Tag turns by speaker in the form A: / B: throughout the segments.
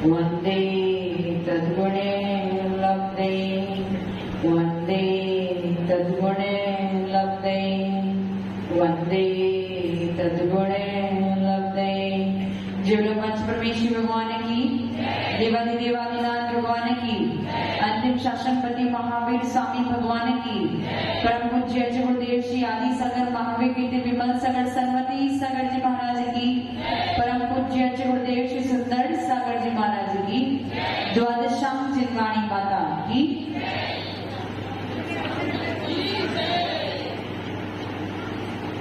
A: वंदे तद्गुणे लब्धे वंदे तद्गुणे लब्धे वंदे तद्गुणे लब्धे। जीव मंच परमेश्वर भगवान की, देवादिदेवादिनाथ भगवान की, अंतिम शासनपति महावीर स्वामी भगवान की, परम पूज्य अजय गुरुदेव श्री आदि सागर महावीर कीर्ति विमल सागर सरस्वती सागर जी महाराज की, परम पूज्य अजय गुरुदेव श्री सुंदर सागर जी महाराज की, द्वादशांग चिन्वाणी माता की।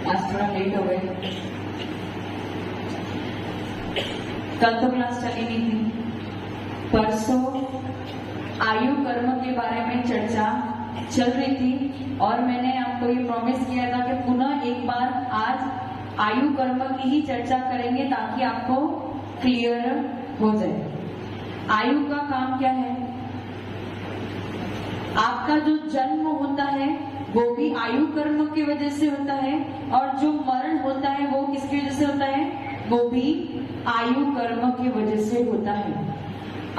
A: आज थोड़ा लेट हो गए, कल तो क्लास चली नहीं थी। परसों आयु कर्म के बारे में चर्चा चल रही थी और मैंने आपको ये प्रॉमिस किया था कि पुनः एक बार आज आयु कर्म की ही चर्चा करेंगे ताकि आपको क्लियर हो जाए। आयु का काम क्या है? आपका जो जन्म होता है वो भी आयु कर्म की वजह से होता है और जो मरण होता है वो किसकी वजह से होता है? वो भी आयु कर्म की वजह से होता है।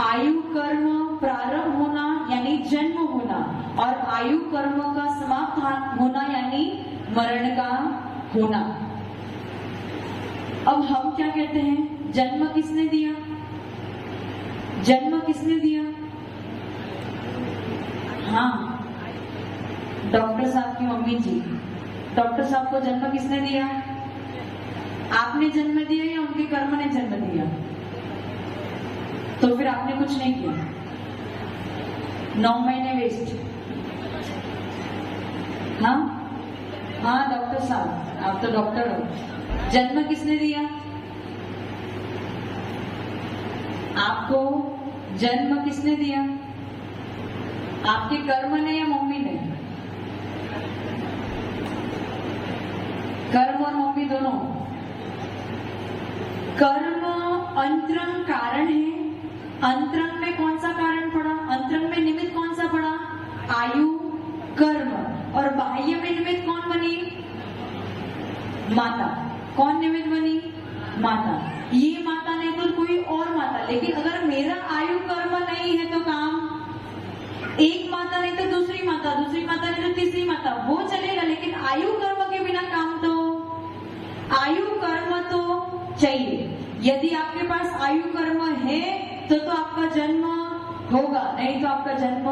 A: आयु कर्म प्रारंभ होना यानी जन्म होना और आयु कर्म का समाप्त होना यानी मरण का होना। अब हम क्या कहते हैं? जन्म किसने दिया? जन्म किसने दिया? हाँ, डॉक्टर साहब की मम्मी जी। डॉक्टर साहब को जन्म किसने दिया? आपने जन्म दिया या उनके कर्म ने जन्म दिया? तो फिर आपने कुछ नहीं किया, 9 महीने वेस्ट। हाँ हाँ डॉक्टर साहब, आप तो डॉक्टर हो। जन्म किसने दिया? आपको जन्म किसने दिया? आपके कर्म ने या मम्मी ने? कर्म और मम्मी दोनों। कर्म अंतरंग कारण है। अंतरंग में कौन सा कारण पड़ा? अंतरंग में निमित्त कौन सा पड़ा? आयु कर्म। और बाह्य में निमित्त कौन बनी? माता। कौन निमित्त बनी? माता। ये माता नहीं तो कोई और माता। लेकिन अगर मेरा आयु कर्म नहीं है तो काम, एक माता नहीं तो दूसरी माता, दूसरी माता नहीं तो तीसरी माता, वो चलेगा। लेकिन आयु कर्म के बिना काम तो, आयु कर्म तो चाहिए। यदि आपके पास आयु कर्म है तो आपका जन्म होगा, नहीं तो आपका जन्म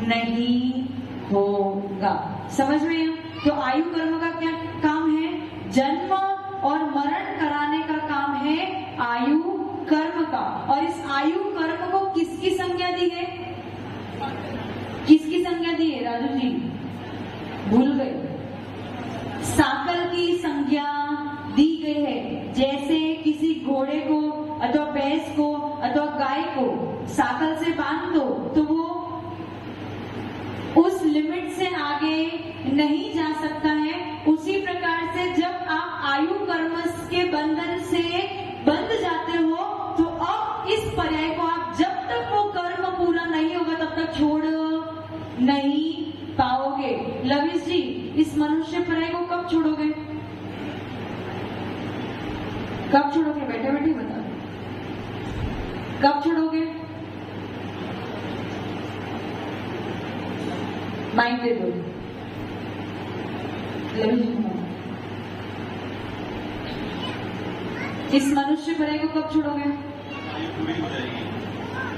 A: नहीं होगा। समझ में है? तो आयु कर्म का क्या काम है? जन्म और मरण कराने का काम है आयु कर्म का। और इस आयु कर्म को किसकी संज्ञा दी है? किसकी संज्ञा दी है राजू जी? भूल गए। साकल की संज्ञा दी गई है। जैसे किसी घोड़े को अथवा भैंस को अथवा गाय को साकल से बांध दो तो वो उस लिमिट से आगे नहीं जा सकता है। उसी प्रकार से जब आप आयु कर्म के बंधन से बंध जाते हो तो अब इस पर्याय को आप जब तक वो कर्म पूरा नहीं होगा तब तक छोड़ नहीं पाओगे। लविश जी, इस मनुष्य पर्याय को कब छोड़ोगे? कब छोड़ोगे? बैठे बैठे बता, कब छोड़ोगे? माइक दे दो। इस मनुष्य पर्याय को कब छोड़ोगे?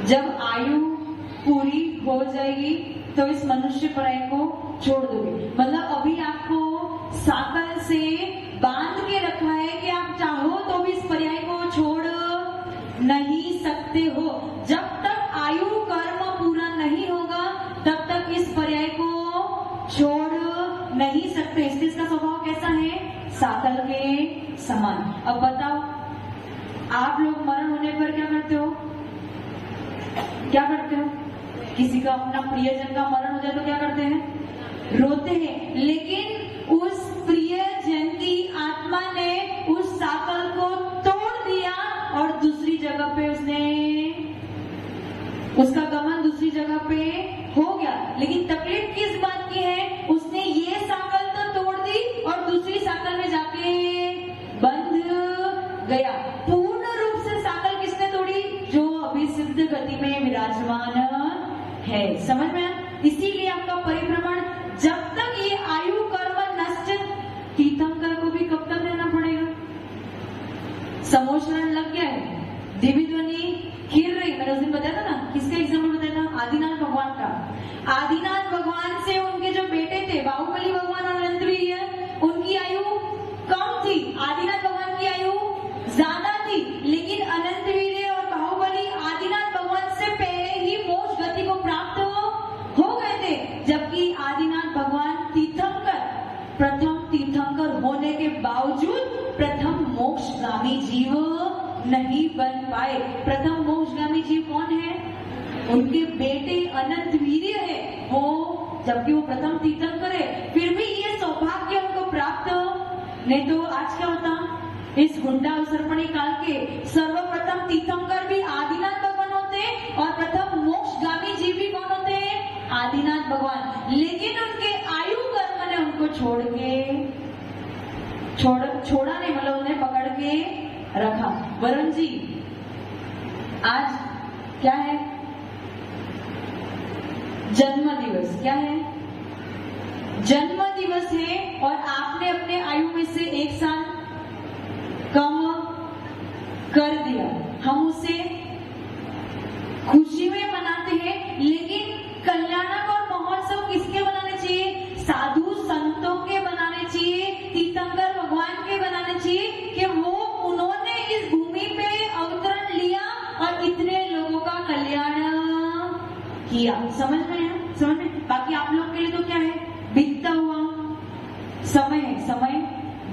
A: जब आयु पूरी हो जाएगी तो इस मनुष्य पर्याय को छोड़ दोगे। मतलब अभी आपको साकल से बांध के रखा है कि आप चाहो तो भी इस पर्याय को छोड़ नहीं सकते हो। जब तक आयु कर्म पूरा नहीं होगा तब तक इस पर्याय को छोड़ नहीं सकते। इसका स्वभाव कैसा है? साकल के समान। अब बताओ, आप लोग मरण होने पर क्या करते हो? क्या करते हो? किसी का अपना प्रियजन का मरण हो जाए तो क्या करते हैं? रोते हैं। लेकिन उस प्रियजन की आत्मा ने उस साकल को तोड़ दिया और दूसरी जगह पे उसने, उसका गमन दूसरी जगह पे हो गया। लेकिन तकलीफ किस बात की है? उसने ये साकल तो तोड़ दी दिव्य ध्वनि खिल रही, मैंने उस दिन बताया था ना, किसका एग्जाम्पल बताया था, आदिनाथ भगवान का। आदिनाथ भगवान से उनके जो बेटे थे बाहुबली भगवान और अनंतवीर्य, उनकी आयु कम थी, आदिनाथ भगवान की आयु ज्यादा थी, लेकिन अनंतवीर्य और बाहुबली आदिनाथ भगवान से पहले ही मोक्ष गति को प्राप्त हो गए थे, जबकि आदिनाथ भगवान तीर्थंकर, प्रथम तीर्थंकर होने के बावजूद प्रथम मोक्षगामी जीव नहीं बन पाए। प्रथम मोक्षगामी जीव कौन है, उनके बेटे अनंतवीर्य है वो, जबकि वो प्रथम तीर्थंकर है, फिर भी ये सौभाग्य उनको प्राप्त। नहीं तो आज क्या होता, इस गुंडा उसर्पणी काल के सर्वप्रथम तीर्थंकर भी आदिनाथ भगवान होते और प्रथम मोक्षगामी जीव भी कौन होते हैं, आदिनाथ भगवान। लेकिन उनके आयु कर्म ने उनको छोड़ा नहीं, मतलब उन्हें पकड़ के रखा। वरुण जी, आज क्या है, जन्म दिवस, क्या है, जन्म दिवस है, और आपने अपने आयु में से 1 साल कम कर दिया। हम उसे खुशी में मनाते हैं, लेकिन कल्याणक और महोत्सव किसके बनाने चाहिए, साधु संतों के बनाने चाहिए, तीर्थंकर भगवान के बनाने चाहिए, कि वो उन्होंने इस भूमि पे अवतरण लिया और इतने लोगों का कल्याण किया। समझ में है, समझ में। बाकी आप लोग के लिए तो क्या है, बीतता हुआ समय है, समय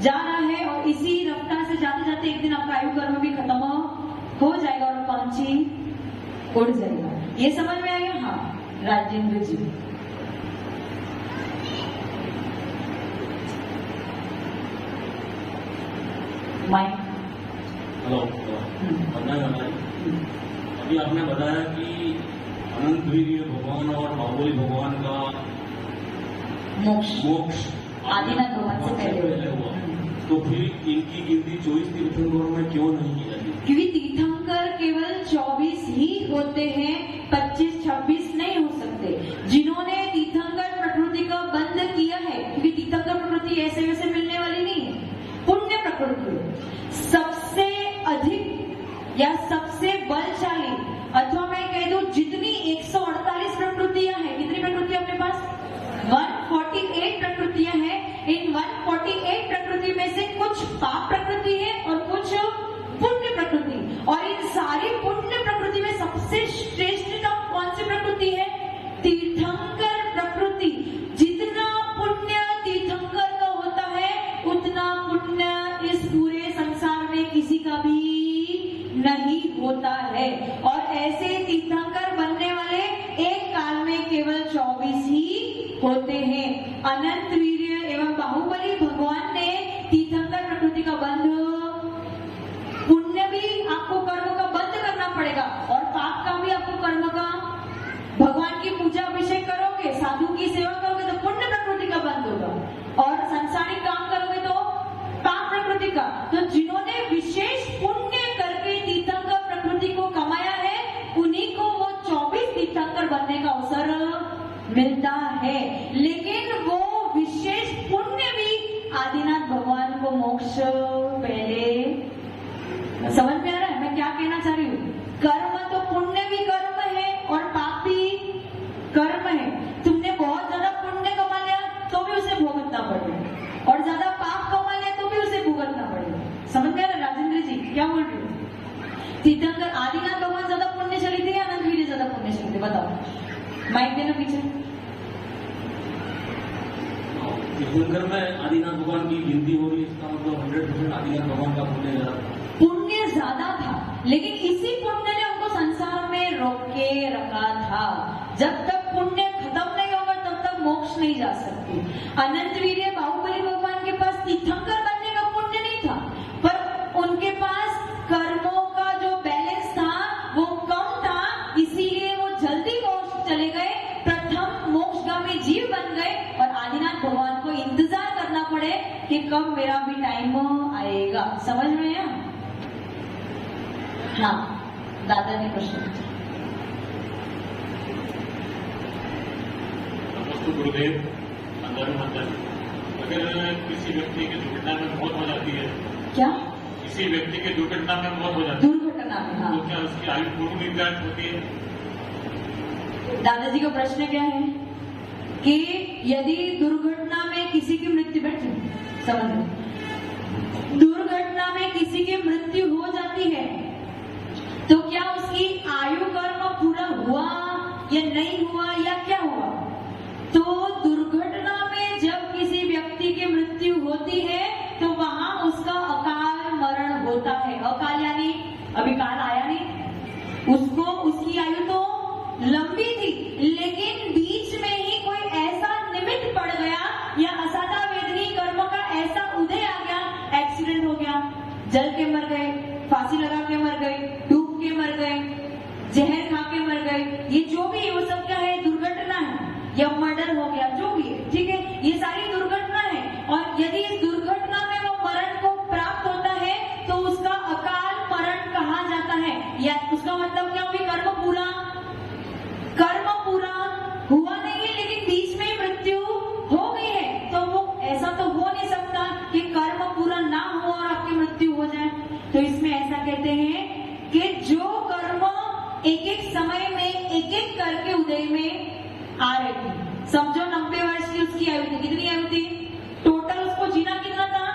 A: जा रहा है, और इसी रफ्तार से जाते जाते एक दिन आपका आयु कर्म भी खत्म हो जाएगा और पंछी उड़ जाएगा। ये समझ में आ गया। हाँ, राजेंद्र जी, माइक।
B: हेलो, अभी आपने बताया कि अनंतवीर्य भगवान और बाहुबली भगवान का मोक्ष
A: आदिनाथ भगवान से पहले
B: हुआ, तो फिर इनकी गिनती 24 तीर्थंकरों में क्यों नहीं की जाती?
A: क्योंकि तीर्थंकर केवल 24 ही होते हैं, 25-26 नहीं हो सकते। जिन्होंने तीर्थंकर प्रकृति का बंध किया है, क्योंकि तीर्थंकर प्रकृति ऐसे वैसे मिलने वाली नहीं है, पुण्य प्रकृति सबसे अधिक या सबसे बलशाली, अथवा मैं कह दूं जितनी 148 प्रकृतियां हैं, कितनी प्रकृतियां अपने पास, 148 प्रकृतियां हैं। इन 148 प्रकृति में से कुछ पाप प्रकृति है और कुछ पुण्य प्रकृति, और इन सारी पुण्य प्रकृति में सबसे श्रेष्ठतम कौन सी प्रकृति है, तीर्थंकर प्रकृति। जितना पुण्य तीर्थंकर का होता है, उतना पुण्य इस पूरे संसार में किसी का भी नहीं होता है। और ऐसे तीर्थंकर बनने वाले एक काल में केवल 24 ही होते हैं। अनंतवीर्य एवं बाहुबली भगवान ने तीर्थंकर प्रकृति का बंध, पुण्य भी आपको कर्म का बंद करना पड़ेगा और पाप का भी आपको कर्म का, भगवान की पूजा अभिषेक करोगे, साधु की सेवा करोगे तो पुण्य प्रकृति का बंद होगा, और संसारिक काम करोगे तो पाप प्रकृति का। तो जिन्होंने विशेष पुण्य करके तीर्थंकर प्रकृति को कमाया है, उन्हीं को वो 24 तीर्थंकर बनने का अवसर मिलता है। लेकिन वो विशेष पुण्य भी आदिनाथ भगवान को मोक्ष पहले, समझ में आ रहा है मैं क्या कहना चाह रही हूँ। कर्म तो पुण्य भी कर्म है और पाप भी कर्म है। तुमने बहुत ज्यादा पुण्य कमा लिया तो भी उसे भुगतना पड़ेगा, और ज्यादा पाप कमा लिया तो भी उसे भुगतना पड़ेगा। समझ में आ रहा है राजेंद्र जी क्या बोल रहे हो? तीर्थंकर आदिनाथ भगवान ज्यादा पुण्यशाली थे या अनंतवीर्य ज्यादा पुण्यशाली थे, बताओ। माइक देना पीछे।
B: तीर्थंकर में आदिनाथ भगवान की गिनती हो रही है, इसका मतलब 100% आदिनाथ भगवान का पुण्य ज्यादा था।
A: पुण्य ज्यादा था, लेकिन इसी पुण्य ने उनको संसार में रोके रखा था। जब तक पुण्य खत्म नहीं होगा तब तक मोक्ष नहीं जा सकती। अनंतवीर्य बाहुबली भगवान के पास तीर्थंकर बनने का पुण्य नहीं था, पर उनके पास कर्मों का जो बैलेंस था वो कम था, इसीलिए वो जल्दी मोक्ष चले गए, प्रथम मोक्षगामी जीव बन गए, और आदिनाथ भगवान को इंतजार करना पड़े कि कब मेरा भी टाइम आएगा। समझ में आया? हाँ, दादा ने प्रश्न पूछा।
C: गुरुदेव, अगर किसी व्यक्ति की दुर्घटना में मौत हो जाती है,
A: क्या?
C: किसी व्यक्ति की दुर्घटना में मौत हो जाती है,
A: दुर्घटना दुर्घटना में। हाँ,
C: तो क्या उसकी आयु पूर्व निर्धारित होती है?
A: दादाजी का प्रश्न क्या है कि यदि दुर्घटना में किसी की मृत्यु, बैठे समझ लो, दुर्घटना में किसी की मृत्यु हो जाती है तो क्या उसकी आयु कर्म पूरा हुआ या नहीं हुआ या क्या हुआ? तो दुर्घटना में जब किसी व्यक्ति की मृत्यु होती है तो वहां उसका अकाल मरण होता है। अकाल यानी अभी काल आया नहीं, उसको उसकी आयु तो लंबी थी लेकिन बीच में ही कोई ऐसा निमित्त पड़ गया या असाधा वेदनी कर्म का ऐसा उदय आ गया, एक्सीडेंट हो गया, जल के मर गए, फांसी लगा के मर गए, डूब के मर गए, जहर खा के मर गए, ये जो भी है वो सब क्या है? दुर्घटना है, या मर्डर हो गया, जो भी है, ठीक है, ये सारी दुर्घटना है। और यदि इस दुर्घटना में वो मरण को प्राप्त होता है तो उसका अकाल मरण कहा जाता है। या उसका मतलब क्या हुई? कर्म पूरा हुआ नहीं है लेकिन बीच में मृत्यु हो गई है। तो वो ऐसा तो हो नहीं सकता कि कर्म पूरा ना हो और आपकी मृत्यु हो जाए। तो इसमें ऐसा कहते हैं कि जो कर्म एक एक समय में एक एक करके उदय में आ रहे थे, समझो 90 वर्ष की उसकी आयु थी, कितनी आयु थी टोटल, उसको जीना कितना था?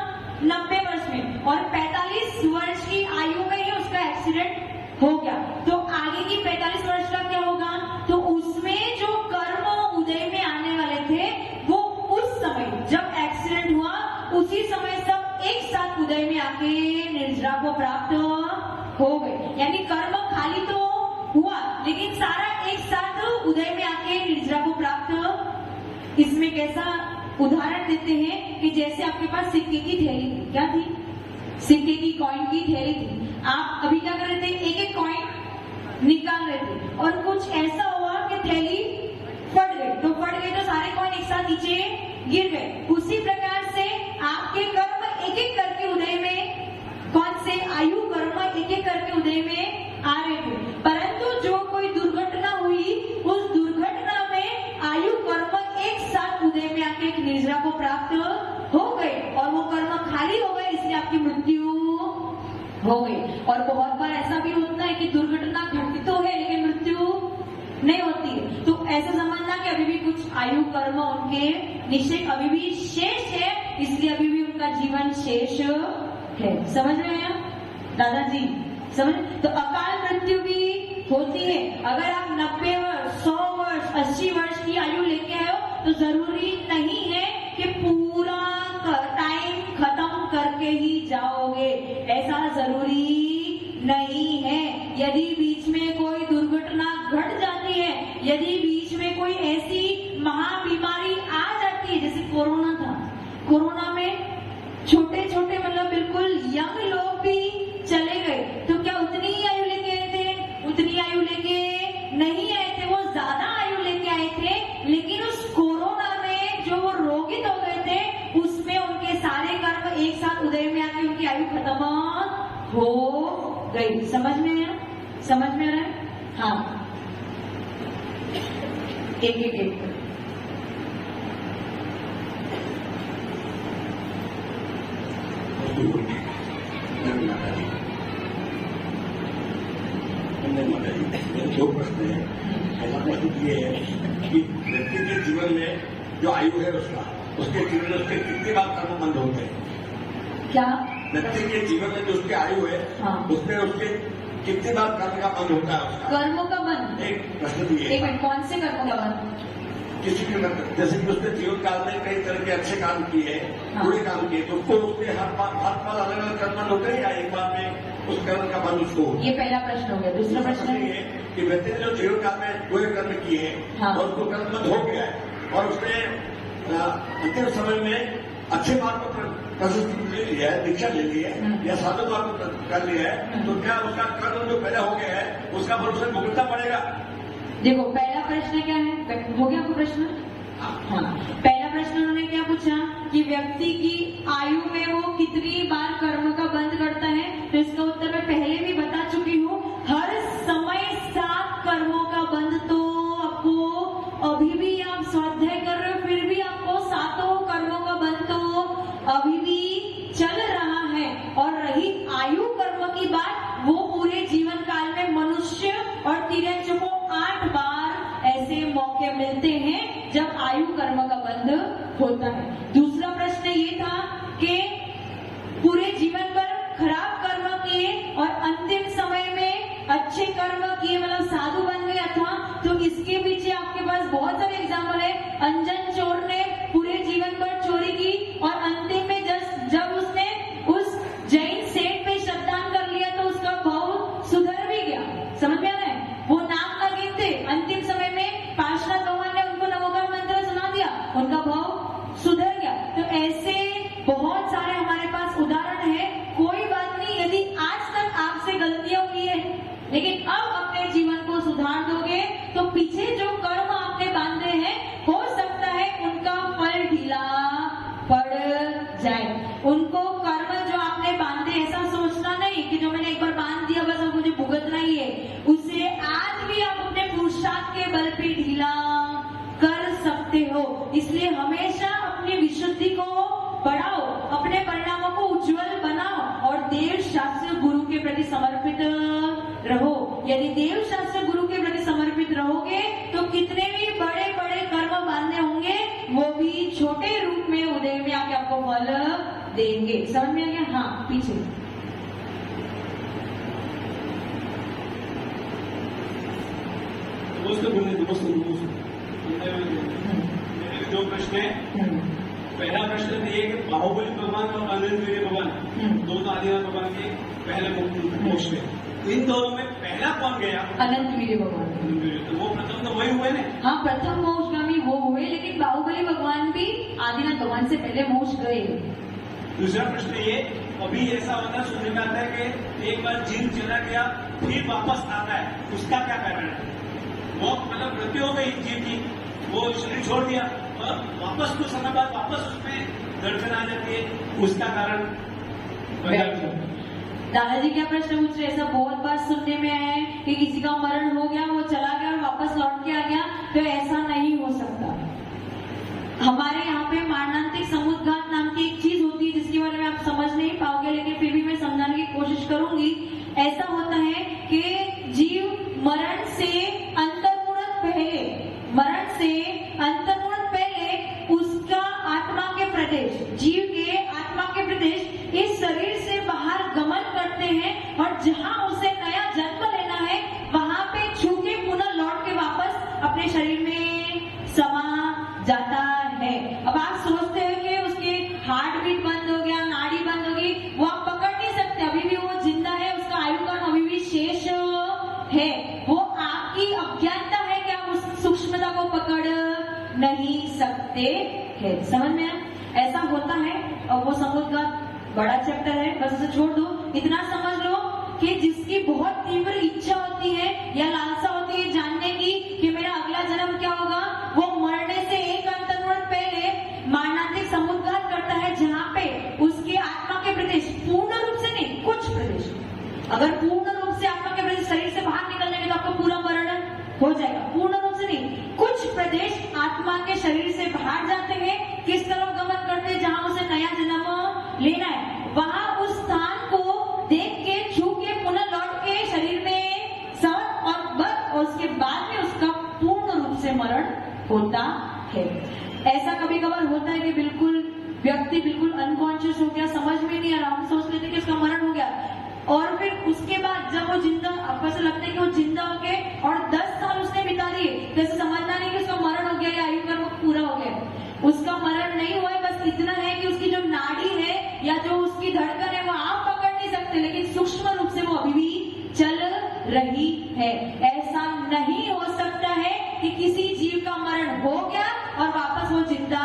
A: 90 वर्ष में, और 45 वर्ष की आयु में ही उसका एक्सीडेंट हो गया। तो आगे की 45 वर्ष का क्या होगा? तो उसमें जो कर्म उदय में आने वाले थे वो उस समय जब एक्सीडेंट हुआ उसी समय सब एक साथ उदय में आके निर्जरा को प्राप्त हो गए। यानी कर्म खाली तो हुआ लेकिन सारा एक साथ उदय में आके निर्जरा को प्राप्त। इसमें कैसा उदाहरण देते हैं कि जैसे आपके पास सिक्के की थैली थी, क्या थी? सिक्के की कॉइन की थैली थी। आप अभी क्या कर रहे थे? एक एक कॉइन निकाल रहे थे और कुछ ऐसा हुआ कि थैली फट गई। तो फट गई तो सारे कॉइन एक साथ नीचे गिर गए। उसी प्रकार से आपके कर्म एक एक करके उदय में, कौन से आयु कर्म एक एक करके उदय में आ रहे थे, परंतु जो कोई दुर्घटना हुई उस दुर्घटना में आयु कर्म एक साथ उदय में आके एक निर्जरा को प्राप्त हो गए और वो कर्म खाली हो गए, इसलिए आपकी मृत्यु हो गई। और बहुत बार ऐसा भी होता है कि दुर्घटना घटती तो है लेकिन मृत्यु नहीं होती है। तो ऐसा समझना कि अभी भी कुछ आयु कर्म उनके निश्चय अभी भी शेष है, इसलिए अभी भी उनका जीवन शेष है। समझ रहे हैं दादाजी? समझ? तो अकाल मृत्यु भी होती है। अगर आप 90 वर्ष, 100 वर्ष, 80 वर्ष की आयु लेके आए हो तो जरूरी नहीं है कि पूरा टाइम खत्म करके ही जाओगे, ऐसा जरूरी नहीं है। यदि बीच में कोई दुर्घटना घट जाती है, यदि बीच में कोई ऐसी महाबीमारी आ जाती है, जैसे कोरोना था, कोरोना में छोटे छोटे मतलब बिल्कुल यंग लोग भी चले गए, तो क्या उतनी ही आयु लेके आए थे? उतनी आयु लेके नहीं आए थे, वो ज्यादा आयु लेके आए थे। लेकिन उस कोरोना में जो वो रोगित हो गए थे उसमें उनके सारे कर्म एक साथ उदय में आके उनकी आयु खत्म हो गई। समझ में आया? समझ में आ रहा है? हाँ, एक एक एक
D: दो प्रश्न है। पहला प्रश्न ये है कि व्यक्ति के जीवन में जो आयु है उसके जीवन में उसके कितनी बार कर्म बंद होते हैं?
A: क्या?
D: व्यक्ति के जीवन में जो उसकी आयु है,
A: हाँ,
D: उसमें उसके कितनी बार कर्म का बंद होता है उसका?
A: कर्मों का बंद?
D: एक प्रश्न भी है।
A: एक मिनट, कौन से कर्मों का बंद?
D: किसी भी मतलब जैसे कि उसने जीवन काल में कई तरह के अच्छे काम किए,
A: हाँ,
D: बुरे काम किए, तो उसको उसके हर बार अलग अलग कर्म बंद होते हैं या एक बार में उस कर्म का बंद उसको?
A: ये पहला प्रश्न हो गया। दूसरा प्रश्न
D: ये है कि व्यक्ति ने जो जीवन काल में बुरे कर्म किए हैं,
A: हाँ,
D: और उसको कर्म बंद हो गया है और उसने अंतिम समय में अच्छे मार्ग को प्रशस्ति ले लिया है, दीक्षा ले ली है या साधु मार्ग को कर लिया है, तो क्या उसका कर्म जो पैदा हो गया है उसका फल उसे भुगतना पड़ेगा?
A: देखो, पहला प्रश्न क्या है? हो गया आपको प्रश्न? हाँ, पहला प्रश्न उन्होंने क्या पूछा कि व्यक्ति की आयु में वो कितनी बार कर्म का बंद करता है, तो इसका उत्तर मैं पहले भी बता चुकी हूँ। हर समय 7 कर्मों का बंद तो आपको, अभी भी आप स्वाध्याय कर रहे हो फिर भी आपको 7 कर्मों का बंद तो अभी भी चल रहा है। और रही आयु कर्म की बात, वो पूरे जीवन जाए। उनको कर्म जो आपने बांधे ऐसा सोचना नहीं कि जो मैंने एक बार बांध दिया बस अब मुझे भुगतना ही है, उसे आज भी आप अपने पुरुषार्थ के बल पे ढीला कर सकते हो। इसलिए हमेशा अपनी विशुद्धि को बढ़ाओ, अपने परिणामों को उज्जवल बनाओ और देव शास्त्र गुरु के प्रति समर्पित रहो। यदि देव शास्त्र गुरु के प्रति समर्पित रहोगे तो कितने भी बड़े बड़े कर्म बांधने होंगे वो भी छोटे रूप में उदय में आके आपको फल देंगे। समझ में आ गया? हाँ, पीछे
C: मेरे दो प्रश्न है। पहला प्रश्न ये कि बाहुबली भगवान और अनंतवीर्य भगवान दोनों आदिनाथ भगवान के पहले मोक्ष में, इन दोनों में पहला कौन गया?
A: अनंतवीर्य भगवान।
C: तो वो प्रथम तो वही हुए ना?
A: हाँ, प्रथम मोक्षगामी वो हुए, लेकिन बाहुबली भगवान भी आदिनाथ भगवान से पहले मोक्ष गए।
C: दूसरा प्रश्न ये, अभी ऐसा होता है, सुनने में आता है कि एक बार जीव चला गया फिर वापस आता है, उसका क्या कारण है? वो मतलब मृत्यु हो गई जीव की, वो शरीर छोड़ दिया और वापस कुछ समय बाद वापस उसमें दर्शन आ जाती है, उसका कारण?
A: दादाजी क्या प्रश्न पूछ रहे? ऐसा बहुत बार सुनने में आया है कि किसी का मरण हो गया, वो चला गया और वापस लौट के आ गया, तो ऐसा नहीं हो सकता। हमारे यहाँ पे मारणांतिक समुद्घात नाम की एक चीज होती है जिसके बारे में आप समझ नहीं पाओगे, लेकिन फिर भी मैं समझाने की कोशिश करूंगी। ऐसा होता है कि जीव मरण से अंतर्मुणन पहले उसका आत्मा के प्रदेश, जीव के आत्मा के प्रदेश इस शरीर से बाहर गमन करते हैं और जहां उसे नया जन्म लेना है वहां पे छू के पुनः लौट के वापस अपने शरीर में समा जाता है। अब आप सोचते हैं कि उसके हार्ट बीट बंद हो गया, नाड़ी बंद हो गई, वो आप पकड़ नहीं सकते, अभी भी वो जिंदा है, उसका आयु काल अभी भी शेष है। वो आपकी अज्ञानता है कि आप उस सूक्ष्मता को पकड़ नहीं सकते हैं। समझ में आया? ऐसा होता है और वो समुद्घात बड़ा चैप्टर है, बस उसे छोड़ दो। इतना समझ लो कि जिसकी बहुत तीव्र इच्छा होती है या लालसा होती है जानने की कि मेरा अगला जन्म क्या होगा, वो मरने से एक अंतर्मुणन पहले मारणांतिक समुद्घात करता है, जहाँ पे उसके आत्मा के प्रदेश पूर्ण रूप से नहीं, कुछ प्रदेश, अगर पूर्ण रूप से आत्मा के प्रदेश शरीर से बाहर निकल जाएंगे तो आपको पूरा मरण हो जाएगा। पूर्ण रूप से नहीं, कुछ प्रदेश आत्मा के शरीर से बाहर जाते हैं, किस तरफ गमन करते हैं, जहां उसे नया जन्म लेना है, वहां उस स्थान को देख के छू के पुनः लौट के शरीर में सर और बस, और उसके बाद में उसका पूर्ण रूप से मरण होता है। ऐसा कभी कभार होता है कि बिल्कुल व्यक्ति बिल्कुल अनकॉन्शियस हो गया, समझ में नहीं आ रहा, हम सोच लेते कि उसका मरण हो गया, और फिर उसके बाद जब वो जिंदा, आपको ऐसा लगता है कि वो जिंदा हो गए और 10 साल उसने बिता दिए, तो ऐसे समझना नहीं कि उसका मरण हो गया या आयु कर्म पूरा हो गया। उसका मरण नहीं हुआ है, बस इतना है कि उसकी जो नाड़ी है या जो उसकी धड़कन है वो आप पकड़ नहीं सकते, लेकिन सूक्ष्म रूप से वो अभी भी चल रही है। ऐसा नहीं हो सकता है कि किसी जीव का मरण हो गया और वापस वो जिंदा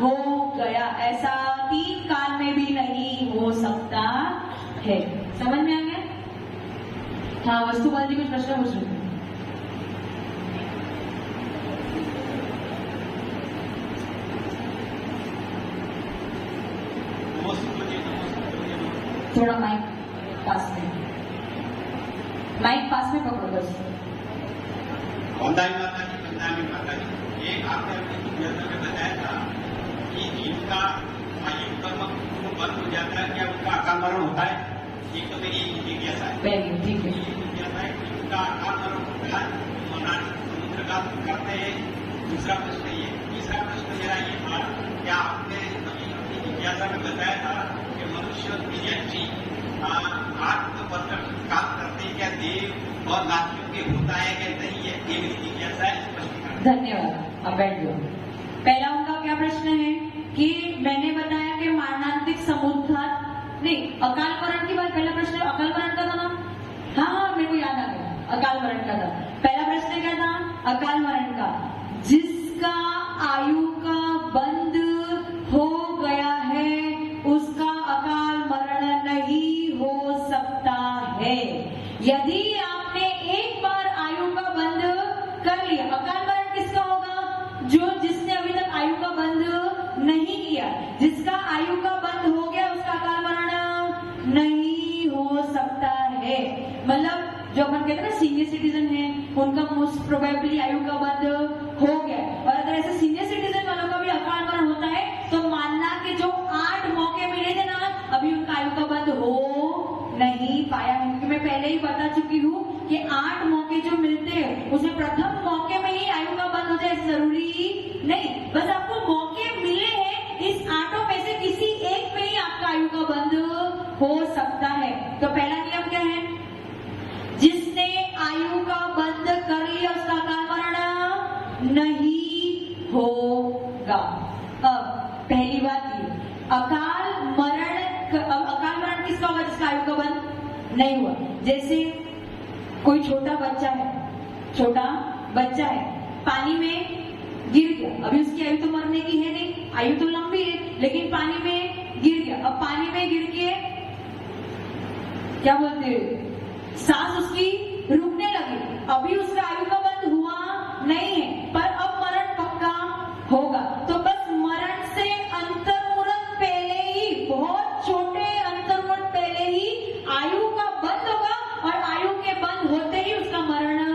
A: हो गया, ऐसा 3 काल में भी नहीं हो सकता है। समझ में आ गया? हाँ, वस्तुपाल जी कुछ प्रश्न पूछ रहे थे। थोड़ा माइक पास में पकड़ो बस।
C: वंदाई माता जी, वंदाई माता जी, एक आपने अपनी जिज्ञासा में बताया था कि जीव का आयु कर्म बंद हो जाता है, क्या उसका अकाल मरण होता है? एक तो मेरी जिज्ञासा है।
A: ठीक है।
C: ये जिज्ञासा है कि उसका अकाल मरण होता है, समुद्र का करते हैं। दूसरा प्रश्न ये, तीसरा प्रश्न मेरा ये था, क्या आपने अभी अपनी जिज्ञासा में बताया था कि मनुष्य विजयी आत्मपत्र काम करते क्या देव और नाथियों के होता है कि नहीं है, ये मेरी जिज्ञासा है।
A: धन्यवाद, अब बैठ जाओ। पहला उनका क्या प्रश्न है कि मैंने बताया कि मारणांतिक समुद्घात नहीं, अकाल मरण की बात, पहला प्रश्न अकाल मरण का था ना? हाँ, मेरे को याद आ गया, अकाल मरण का था। पहला प्रश्न क्या था? अकाल मरण का। जिसका आयु का बंद हो गया है उसका अकाल मरण नहीं हो सकता है। यदि आपने एक बार आयु का बंद कर लिया, अकाल मरण किसका होगा? जिसने अभी तक आयु का बंद नहीं किया। जिसका आयु का बंद है। मतलब जो अपन कहते हैं ना सीनियर सिटीजन है, उनका मोस्ट प्रोबेबली आयु का बंध हो गया। और अगर ऐसे सीनियर सिटीजन वालों का भी अकाल मरण होता है तो मानना कि जो 8 मौके मिले थे ना, अभी उनका आयु का बंध हो नहीं पाया है। क्योंकि मैं पहले ही बता चुकी हूँ कि 8 मौके जो मिलते हैं उसमें प्रथम मौके में ही आयु का बंध हो जाए जरूरी नहीं, बस आपको मौके मिले हैं, इस 8 में से किसी एक में ही आपका आयु का बंध हो सकता है। तो पहला नियम क्या है? जिसने आयु का बंध कर लिया उसका अकाल मरण नहीं होगा। अब पहली बात ये, अकाल मरण किसका होगा? जिसका आयु का बंध नहीं हुआ। जैसे कोई छोटा बच्चा है पानी में गिर गया, अभी उसकी आयु तो मरने की है नहीं, आयु तो लंबी है, लेकिन पानी में गिर गया। अब पानी में गिर के क्या बोलते हैं, सांस उसकी रुकने लगी, अभी उसका आयु का बंध हुआ नहीं है, पर अब मरण पक्का होगा। तो बस मरण से अंतर्मुहूर्त पहले ही, बहुत छोटे अंतर्मुहूर्त पहले ही आयु का बंध होगा, और आयु के बंद होते ही उसका मरण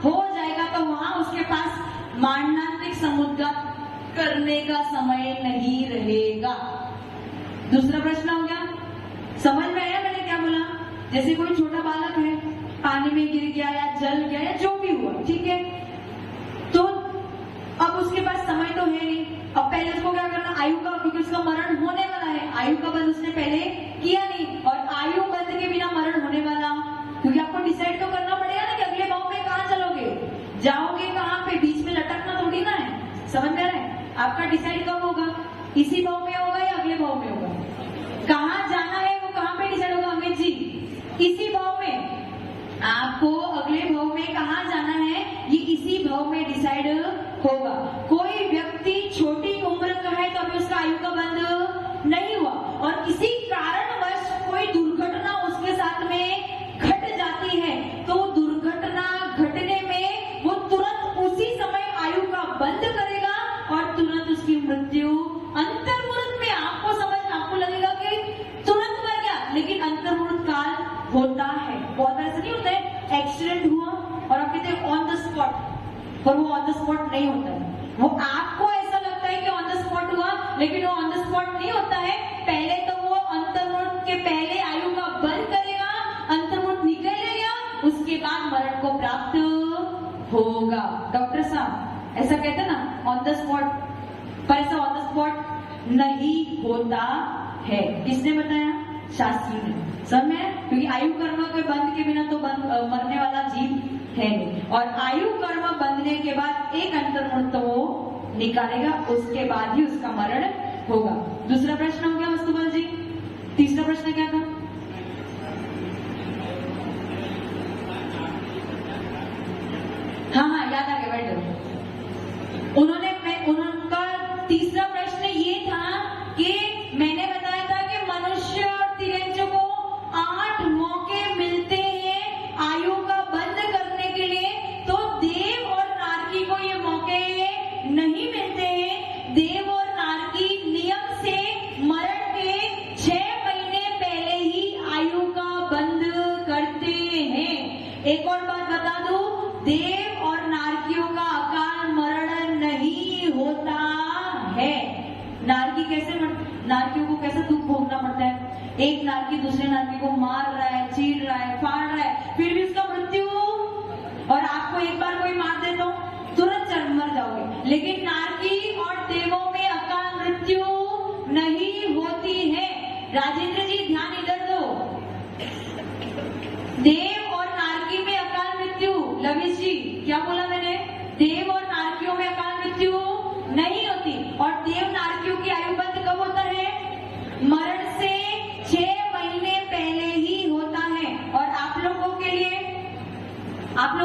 A: हो जाएगा। तो वहां उसके पास मारणांतिक समुद्घात करने का समय नहीं रहेगा। दूसरा प्रश्न हो गया, समझ में आया मैंने क्या बोला? जैसे कोई छोटा बालक है, पानी में गिर गया या जल गया या जो भी हुआ, ठीक है, तो अब उसके पास समय तो है नहीं, अब पहले उसको क्या करना? आयु का, क्योंकि उसका मरण होने वाला है, आयु का बंध उसने पहले किया नहीं, और आयु बंध के बिना मरण होने वाला, क्योंकि आपको डिसाइड तो करना पड़ेगा ना कि अगले भाव में कहाँ चलोगे, जाओगे कहाँ पे, बीच में लटकना थोड़ी ना है। समझ में आ रहा है? आपका डिसाइड कब होगा? इसी भाव में होगा या अगले भाव में होगा? कहाँ जाना है वो कहाँ पे डिसाइड होगा अमित जी? इसी भाव में। आपको अगले भाव में कहाँ जाना है ये इसी भाव में डिसाइड होगा। कोई व्यक्ति छोटी उम्र का है तो अभी उसका आयु का बंध नहीं हुआ, और किसी कारणवश कोई दुर्घटना उसके साथ में घट जाती है, तो दुर्घटना घटने में वो तुरंत उसी समय आयु का बंध करेगा और तुरंत उसकी मृत्यु अंतर्मुहूर्त में। आपको लगेगा कि तुरंत मर गया, लेकिन अंतर्मुहूर्त काल होता है। बहुत ऐसा नहीं होता है एक्सीडेंट हुआ और आप कहते हैं ऑन द स्पॉट, पर वो ऑन द स्पॉट नहीं होता है। वो आपको ऐसा लगता है कि ऑन द स्पॉट हुआ, लेकिन वो ऑन द स्पॉट नहीं होता है। पहले तो वो अंतर्मुहूर्त के पहले आयु का बंध करेगा, अंतर्मुहूर्त निकलेगा, उसके बाद मरण को प्राप्त होगा। डॉक्टर साहब ऐसा कहते हैं ना ऑन द स्पॉट, पर ऐसा ऑन द स्पॉट नहीं होता है। किसने बताया? शास्त्री ने। समझ में? क्योंकि आयु कर्म के बंध के बिना तो मरने वाला जीव है नहीं, और आयु कर्म बंधने के बाद एक अंतर्मुहूर्त वो निकालेगा, उसके बाद ही उसका मरण होगा। दूसरा प्रश्न हो गया वस्तुबल जी। तीसरा प्रश्न क्या था? हाँ याद आ गया, बैठो। उनका तीसरा प्रश्न ये था कि मैंने बताया था कि मनुष्य और तिरंजों को 8 मौके मिलते हैं आयु का बंध करने के लिए, तो देव और नारकी को ये मौके नहीं मिलते हैं। देव और नारकी नियम से मरण के 6 महीने पहले ही आयु का बंध करते हैं। एक और बात बता दूं, देव और नारकियों का अकाल मरण नहीं होता है। नारकियों को कैसे दुख भोगना पड़ता है? एक नारकी दूसरे नारकी को मार रहा है, चीर रहा है, फाड़ रहा है, फिर भी उसका मृत्यु, और आपको एक बार कोई मार दे तो तुरंत मर जाओगे। लेकिन नारकी और देवों में अकाल मृत्यु नहीं होती है। राजेंद्र जी ध्यान इधर दो, देव और नारकी में अकाल मृत्यु। लविश जी क्या बोला मैंने? देव और नारकियों में अकाल मृत्यु नहीं होती, और देव नारकियों की आयु बंध कब होता है? मरण से 6 महीने पहले ही होता है। और आप लोगों के लिए 8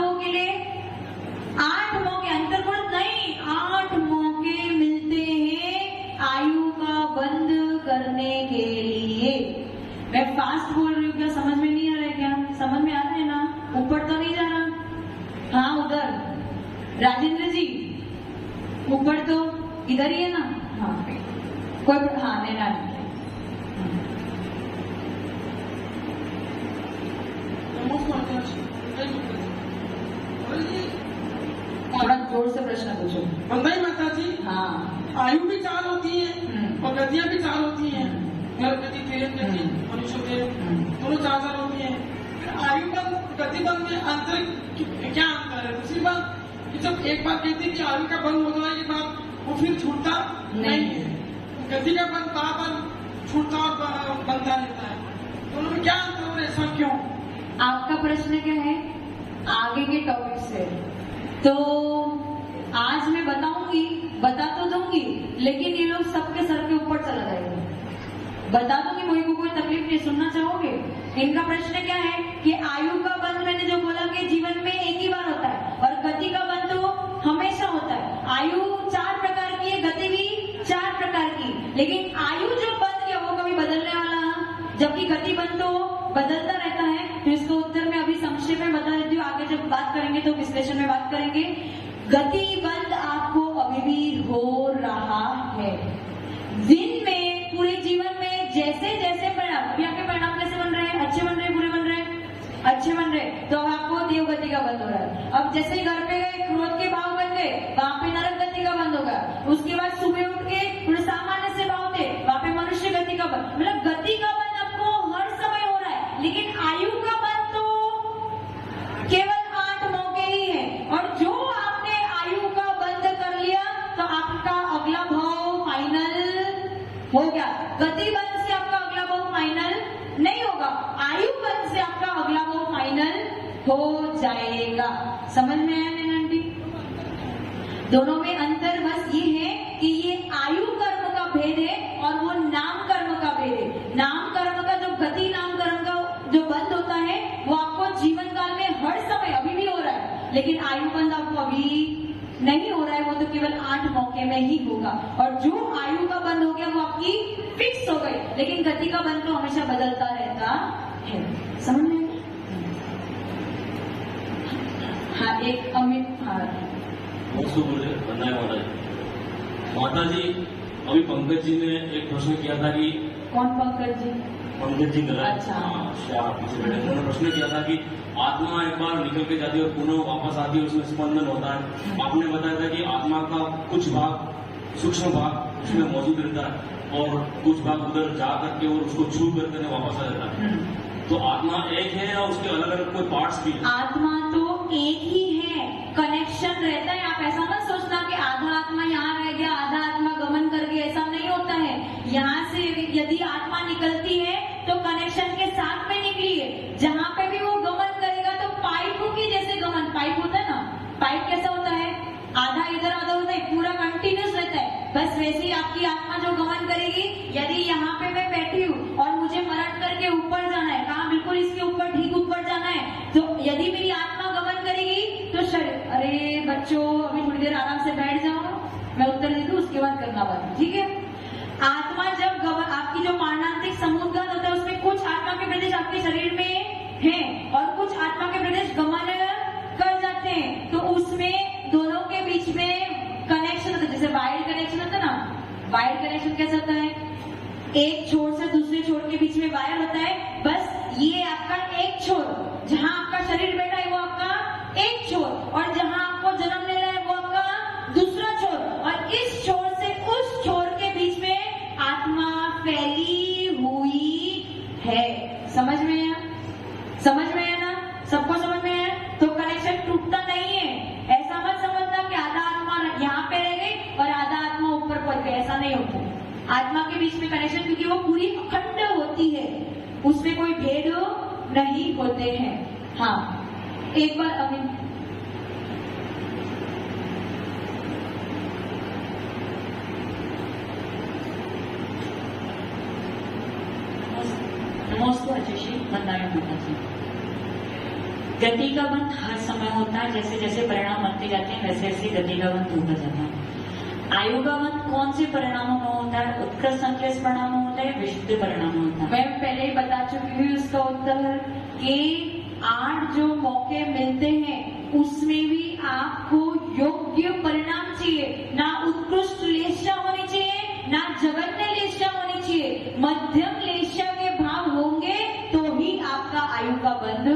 A: मौके, अंतर्मुहूर्त नहीं, 8 मौके मिलते हैं आयु का बंध करने के लिए। मैं फास्ट बोल रही हूँ, क्या समझ में नहीं आ रहा है? क्या समझ में आ रहा है ना? ऊपर तो नहीं जा रहा? हाँ उधर राजेंद्र जी ऊपर तो इधर ही है ना? हाँ कोई, हाँ नैना। पूछो।
E: बंदाई माता जी,
A: हाँ
E: आयु भी 4 होती है और गतियां भी 4 होती हैं। नर गति, तेरह गति, मनुष्य देव, दोनों 4 होती हैं। आयु बंद गति बंद में अंतर क्या अंतर है? दूसरी बात कि जब एक बात कहती है कि आयु का बंद हो जाने के बाद वो फिर छूटता नहीं है, गति का बंद बार छूटता और बनता रहता है, दोनों में क्या अंतर है? ऐसा क्यों?
A: आपका प्रश्न क्या है आगे के टॉपिक से? तो आज मैं बताऊंगी, बता तो दूंगी, लेकिन ये लोग सबके सर के ऊपर चला जाएगा। बता दूंगी, मुझे को कोई तकलीफ नहीं। सुनना चाहोगे? इनका प्रश्न क्या है कि आयु का बंद, मैंने जो बोला कि जीवन में एक ही बार होता है और गति का बंद तो हमेशा होता है। आयु 4 प्रकार की है, गति भी 4 प्रकार की, लेकिन आयु जो बंद है वो कभी बदलने वाला है, जबकि गति बंद तो बदलता रहता है। तो इसका उत्तर मैं अभी संक्षेप में बता देती हूँ, आगे जब बात करेंगे तो विश्लेषण में बात करेंगे। गति बंद आपको अभी भी हो रहा है। दिन में, पूरे जीवन में जैसे जैसे परिणाम, अभी आपके परिणाम कैसे बन रहे हैं? अच्छे बन रहे हैं, बुरे बन रहे हैं? अच्छे बन रहे, तो अब आपको देव गति का बंद हो रहा है। अब जैसे ही घर पे गए, क्रोध के भाव बन गए, वहां पे नरक गति का बंद होगा। उसके बाद सुबह उठ के थोड़े सामान्य से भाव थे, वहां पे मनुष्य गति का बंद। मतलब गति का बंद आपको हर समय हो रहा है, लेकिन आयु का बंद तो केवल 8 मौके ही है। और जो आपने आयु का बंद कर लिया तो आपका अगला भाव फाइनल हो गया। गति बंद से आपका अगला भाव फाइनल नहीं होगा, आयु बंद से आपका अगला भाव फाइनल हो जाएगा। समझ में आया मैंने आंटी? दोनों में अंतर बस ये है कि ये आयु कर्म का भेद है और वो नाम कर्म का भेद है। नाम कर्म का जो गति नाम कर्म का जो बंद होता है वो आपको जीवन काल में हर समय अभी भी हो रहा है, लेकिन आयु बंद आपको अभी नहीं हो रहा है, वो तो केवल 8 मौके में ही होगा। और जो आयु का बंद हो गया वो आपकी फिक्स हो गई, लेकिन गति का बंद तो हमेशा बदलता रहता है। समझ में? हाँ, एक अमित, हाँ
B: बोले बनाए माता जी, अभी पंकज जी ने एक प्रश्न किया था कि
A: कौन पंकज जी?
B: पंकज जी गलत,
A: अच्छा।
B: उन्होंने प्रश्न किया था कि आत्मा एक बार निकल के जाती है और पुनः वापस आती है, उसमें स्पंदन होता है। आपने बताया था कि आत्मा का कुछ भाग, सूक्ष्म भाग उसमें मौजूद रहता है और कुछ भाग उधर जा करके और उसको छू करके वापस आ जाता है। तो आत्मा एक है या उसके अलग अलग कोई पार्ट्स भी है?
A: आत्मा तो एक ही है, कनेक्शन रहता है। आप ऐसा मत सोचना कि आधा आत्मा यहाँ रह गया, आधा आत्मा गमन कर गया, ऐसा नहीं होता है। यहाँ से यदि आत्मा निकलती है तो कनेक्शन के साथ में निकली है। जहाँ पे भी वो गमन करेगा तो पाइप की जैसे गमन, पाइप होता है ना, पाइप कैसा होता है? आधा इधर आधा होता है, पूरा कंटिन्यूस रहता है। बस वैसे ही आपकी आत्मा जो गमन करेगी, यदि यहाँ पे मैं बैठी हूँ और मुझे मरण करके ऊपर जाना है, कहाँ? बिल्कुल इसके ऊपर, ठीक ऊपर जाना है, तो यदि मेरी आत्मा गमन करेगी तो शरीर, अरे बच्चों अभी थोड़ी देर आराम से बैठ जाओ, मैं उत्तर दे दूं, उसके बाद करना बात, ठीक है? आत्मा जब गमन, आपकी जो मारणांतिक समुद्गत होता है उसमें कुछ आत्मा के प्रदेश आपके शरीर में है और कुछ आत्मा के प्रदेश गमन कर जाते हैं, तो उसमें दोनों के बीच में कनेक्शन होता है। जैसे वायर कनेक्शन होता है ना, वायर कनेक्शन कैसे होता है? एक छोर से दूसरे छोर के बीच में वायर होता है। बस ये आपका एक छोर, जहां आपका शरीर बैठा है वो आपका एक छोर, और जहां आपको जन्म ले रहा है वो आपका दूसरा छोर, और इस छोर से उस छोर के बीच में आत्मा फैली हुई है। समझ में आया? समझ में आया ना? सबको समझ में आया? तो कनेक्शन टूटता नहीं है। ऐसा मत समझना कि आधा आत्मा यहाँ पे रह गई और आधा आत्मा ऊपर पहुंच गई, ऐसा नहीं होता। आत्मा के बीच में कनेक्शन, क्योंकि वो पूरी अखंड होती है, उसमें कोई भेद नहीं होते हैं। हाँ, एक बार अभी
F: नमस्ते आशीषी, बंदाया माता जी। गति का बंद हर समय होता है, जैसे जैसे परिणाम बनते जाते हैं वैसे वैसे गति का बंद होता जाता है। आयु का बंद कौन से परिणामों में होता है? उत्कृष्ट संश्लेष परिणाम में होता है, विशुद्ध परिणाम में होता है।
A: मैं पहले ही बता चुकी हूँ उसका उत्तर कि 8 जो मौके मिलते हैं उसमें भी आपको योग्य परिणाम चाहिए। ना उत्कृष्ट लेशा होनी चाहिए, ना जघन्य लेशा होनी चाहिए, मध्यम लेशा के भाव होंगे तो ही आपका आयु का बंध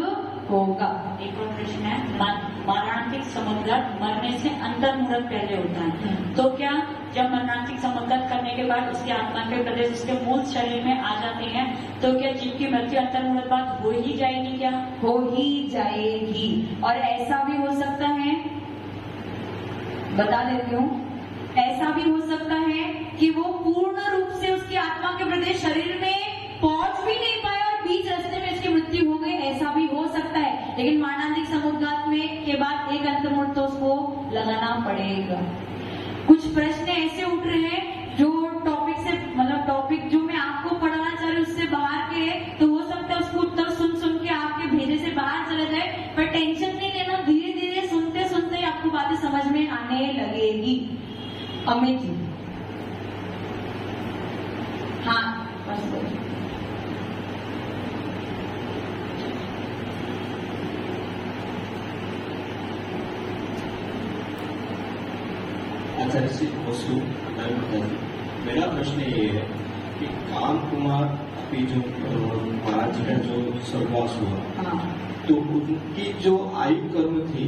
A: होगा।
F: एक और प्रश्न है, मारणांतिक समुद्घात मरने से अंतर मुहूर्त पहले होता है। तो क्या जब मरणांतिक समुद्घात करने के बाद उसकी आत्मा के प्रदेश उसके मूल शरीर में आ जाते हैं, तो क्या जीव की मृत्यु अंतर मुहूर्त बाद हो ही जाएगी? क्या
A: हो ही जाएगी। और ऐसा भी हो सकता है, बता देती हूँ, ऐसा भी हो सकता है कि वो पूर्ण रूप से उसकी आत्मा के प्रदेश शरीर में पहुंच भी नहीं पाए और बीच रास्ते में उसकी मृत्यु हो गई, ऐसा भी हो सकता है। लेकिन मरणांतिक समुद्घात में के बाद एक अंतर्मुहूर्त तो उसको लगाना पड़ेगा। कुछ प्रश्न ऐसे उठ रहे हैं जो टॉपिक से, मतलब टॉपिक जो मैं आपको पढ़ाना चाह रही हूँ उससे बाहर के, तो हो सकता है उसको उत्तर सुन सुन के आपके भेजे से बाहर चला जाए। पर टेंशन नहीं लेना, धीरे धीरे सुनते सुनते आपको बातें समझ में आने लगेगी। अमित जी, हाँ बस बोलिए।
G: आचार्य श्री बसु, मेरा प्रश्न ये है कि काम कुमार अभी जो महाराज जी का जो स्वर्गवास हुआ, तो उनकी जो आयु कर्म थी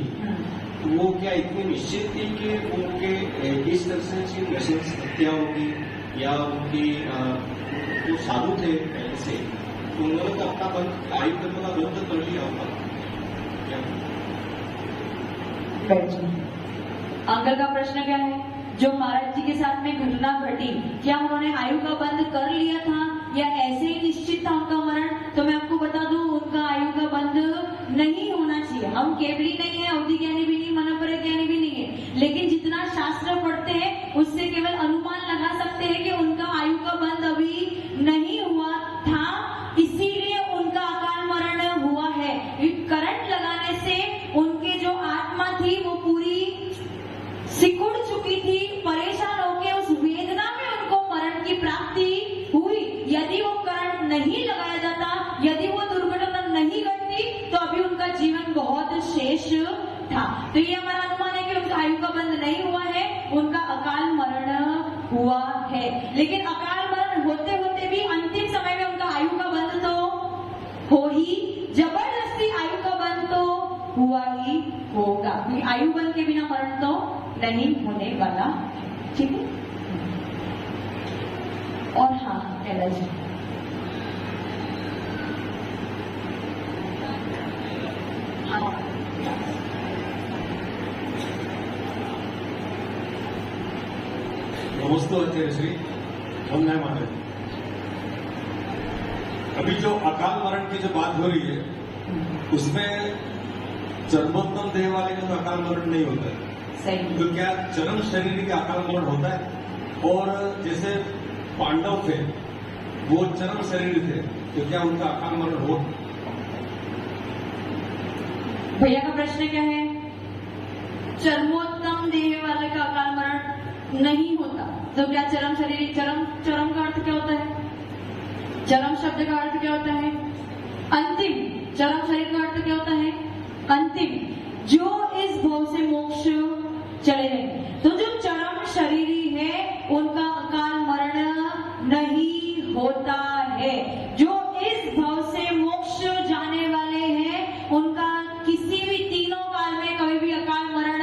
G: वो क्या इतनी निश्चित थी कि उनके इस तरह से नशे हत्या होगी, या उनकी जो साधु थे पहले से, तो उन्होंने तो अपना आयु कर्म का बंद कर लिया होगा क्या?
A: अंकल का प्रश्न क्या है? जो महाराज जी के साथ में घटना घटी, क्या उन्होंने आयु का बंद कर लिया था या ऐसे ही निश्चित था उनका मरण? तो मैं आपको बता दूं, उनका आयु का बंद नहीं होना चाहिए। हम केवली नहीं है, अवधि ज्ञानी भी नहीं, मनोपर ज्ञानी भी नहीं है, लेकिन जितना शास्त्र पढ़ते हैं उससे केवल अनुमान लगा सकते हैं कि उनका आयु का बंद अभी नहीं हुआ था, इसीलिए उनका अकाल मरण हुआ है। करंट लगाने से उनके जो आत्मा थी वो पूरी सिकुड़ चुकी थी, परेशान होकर उस वेदना में उनको मरण की प्राप्ति हुई। यदि वो करंट नहीं लगाया जाता, यदि वो दुर्घटना नहीं घटती, तो अभी उनका जीवन बहुत शेष था। तो ये हमारा अनुमान है कि उनका आयु का बंद नहीं हुआ है, उनका अकाल मरण हुआ है। लेकिन अकाल मरण होते होते भी अंतिम समय में उनका आयु का बंद तो हो ही, जबरदस्ती आयु का बंद तो हुआ ही होगा। आयु बंद के बिना मरण तो नहीं होने वाला। ठीक है। और हाँ कैला जी,
D: नमस्ते आचार्य श्री, वंदना माता। अभी जो अकाल मरण की जो बात हो रही है उसमें चरमोत्तम देह वाले का तो अकाल मरण नहीं होता है,
A: सही।
D: तो क्या चरम शरीर का अकाल मरण होता है? और जैसे पांडव थे वो चरम शरीर थे, तो क्या उनका अकाल मरण हो?
A: भैया का प्रश्न क्या है? चरमोत्तम देह वाले का अकाल मरण नहीं होता, तो क्या चरम शरीर, चरम का अर्थ क्या होता है? चरम शब्द का अर्थ क्या होता है? अंतिम। चरम शरीर का अर्थ क्या होता है? अंतिम, जो इस भव से मोक्ष चले गए। तो जो चरम शरीरी है उनका अकाल मरण नहीं होता है। जो इस भव से मोक्ष जाने वाले हैं उनका किसी भी तीनों काल में कभी भी अकाल मरण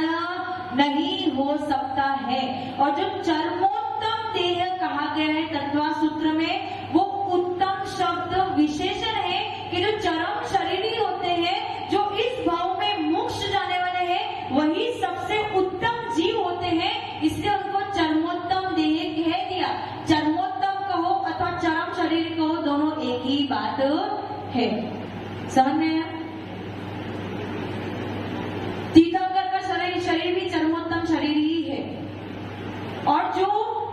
A: नहीं हो सकता है। और जो चरमोत्तम देह कहा गया है तत्वा सूत्र में, वो उत्तम शब्द विशेषण है कि जो चरम शरीरी होते हैं, जो इस भाव में मोक्ष जाने वाले हैं, वही सबसे उत्तम जीव होते हैं, इसलिए उनको चरमोत्तम देह कह दिया। चरमोत्तम कहो अथवा चरम शरीर कहो, दोनों एक ही बात है। समझ में आया? तीर्थंकर का शरीर भी चरमोत्तम शरीर ही है। और जो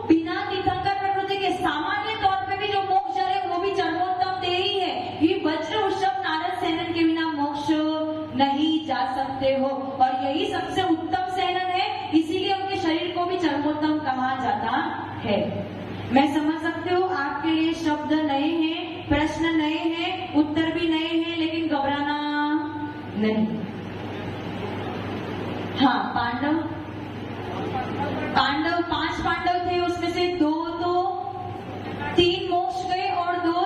A: बिना तीर्थंकर प्रकृति के सामान्य तौर पे भी जो मोक्ष जा रहे हैं वो भी चरमोत्तम देह ही है। ये वज्र उषभ नारद सेनन के बिना मोक्ष नहीं जा सकते हो, और यही सबसे उत्तम सेनन है, इसीलिए उनके शरीर को भी चरमोत्तम कहा जाता है। मैं समझ सकती हूँ आपके लिए शब्द नए हैं, प्रश्न नए हैं, उत्तर भी नए हैं, लेकिन घबराना नहीं। हाँ, पांडव 5 पांडव थे, उसमें से 2 तो 3 मोक्ष गए और 2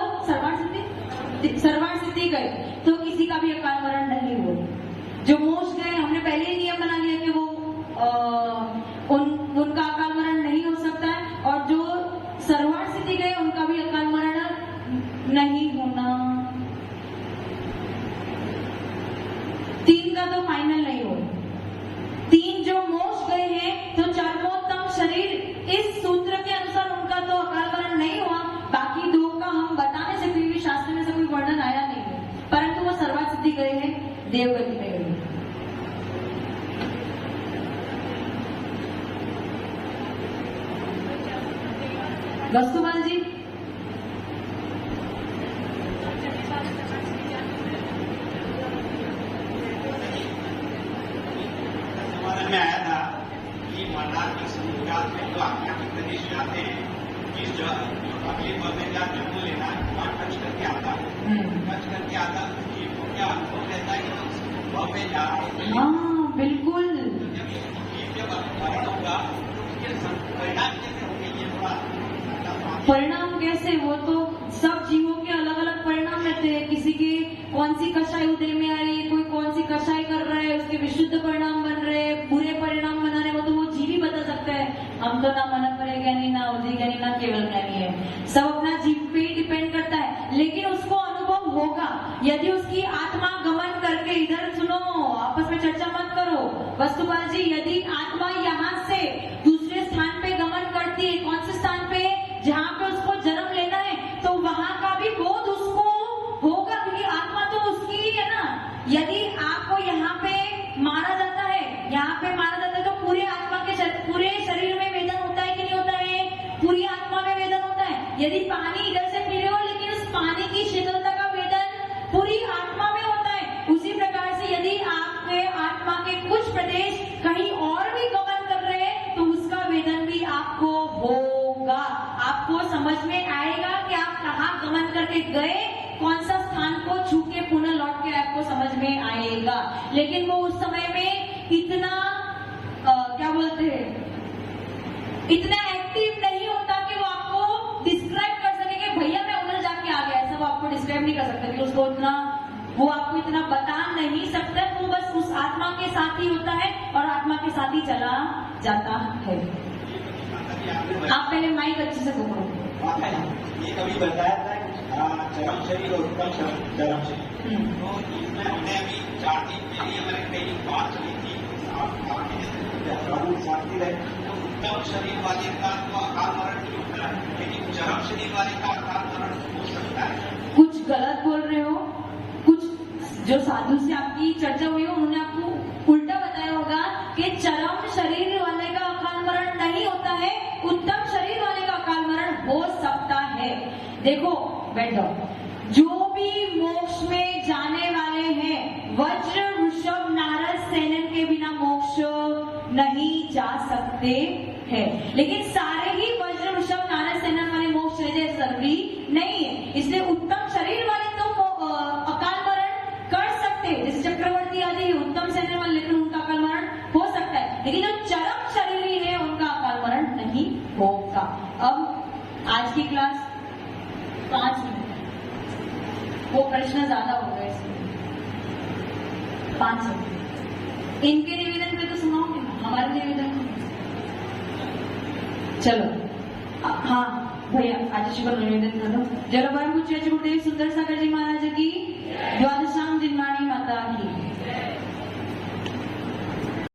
A: सर्वाण सिद्धि गए, तो किसी का भी अकाल मरण नहीं हुआ। जो मोक्ष गए, हमने पहले ही नियम बना लिया देवगति में गई। वस्तुमान जी,
C: समाधान में आया था कि मरनाथ के समुद्रात में जो आध्यात्मिक प्रदेश जाते हैं, इस जो अगले पल में क्या जन्म लेना वहाँ टच करके आता है, टच करके आता है तो जीव को क्या अनुभव रहता है कि उस भाव में जा रहा है।
A: हाँ बिल्कुल।
C: जब मरण होगा तो उसके परिणाम कैसे होंगे, ये थोड़ा
A: परिणाम कैसे, वो तो सब जीवों के अलग अलग परिणाम रहते हैं। किसी के कौन सी कषाय उदय में आ रही है, कोई कौन सी कषाय कर रहा है, उसके विशुद्ध परिणाम बन रहे हैं, बुरे परिणाम बना रहे, वो तो वो जीव ही बता सकता है। हम तो ना मन पर ज्ञानी, ना उदय ज्ञानी, ना केवल ज्ञानी है। सब अपना जीव पे ही डिपेंड करता है, लेकिन उसको अनुभव होगा यदि उसकी आत्मा गमन करके, इधर सुनो, आपस में चर्चा मत करो। वस्तुपाल जी, यदि आत्मा यहाँ से दूसरे स्थान पे गमन करती है, कौन से स्थान पे, जहाँ पे उसको जन्म लेना है, तो वहां का भी बोध उसको होगा, क्योंकि आत्मा तो उसकी ही है ना। यदि आपको यहाँ पे मारा जाता है, यहाँ पे मारा जाता है, तो पूरे आत्मा के पूरे शरीर में वेदन होता है कि नहीं होता है, पूरी आत्मा में वेदन होता है। यदि पानी इधर से पी रहे हो, लेकिन उस पानी की शीतलता का वेदन पूरी आत्मा में होता है। उसी प्रकार से यदि आपके आत्मा के कुछ प्रदेश कहीं और भी गमन कर रहे हैं, तो उसका वेदन भी आपको होगा। आपको समझ में आएगा कि आप कहाँ गमन करके गए, कौन सा स्थान को छू के पुनः लौट के आपको समझ में आएगा। लेकिन वो उस समय में इतना क्या बोलते हैं, इतना एक्टिव नहीं होता कि वो आपको डिस्क्राइब कर सके कि भैया मैं उधर जाके आ गया। ऐसा वो आपको डिस्क्राइब नहीं कर सकता, कि उसको इतना, वो आपको इतना बता नहीं सकता। वो बस उस आत्मा के साथ ही होता है और आत्मा के साथ ही चला जाता है। आप पहले माइक अच्छे से पकड़ो।
C: ये कभी बताया था चरम शरीर और उत्तम चरम शरीर, तो इसमें हमने अभी 4 दिन के लिए हमारे ट्रेनिंग बात चली थी, साथी रहे, तो उत्तम शरीर वाले का तो अकाल मरण नहीं होता है, लेकिन चरम शरीर वाले का अकाल मरण हो सकता है।
A: कुछ गलत बोल रहे हो। कुछ जो साधु से आपकी चर्चा हुई हो, उन्होंने आपको उल्टा बताया होगा कि चरम शरीर वाले का अकाल मरण नहीं होता है, उत्तम शरीर वाले का अकाल मरण हो सकता है। देखो बैठो, जो भी मोक्ष में जाने वाले हैं, वज्र वृषभ नारद सेनन के बिना मोक्ष नहीं जा सकते हैं। लेकिन सारे ही वज्र वृषभ नारद सेनन वाले मोक्ष चले जाए जरूरी नहीं है। इसलिए उत्तम शरीर वाले तो अकाल मरण कर सकते हैं, जैसे चक्रवर्ती आदि उत्तम सेना वाले, लेकिन उनका अकाल मरण हो सकता है। लेकिन जो चरम शरीरी है, उनका अकाल मरण नहीं होगा। अब आज की क्लास 5 मिनट, वो प्रश्न ज्यादा हो गए, इसलिए 5 मिनट। इनके निवेदन पे तो सुनाओगे ना, हमारे निवेदन में चलो। हाँ भैया, आज निवेदन कर दो। जरा परम पूज्य गुरुदेव सुंदर सागर जी महाराज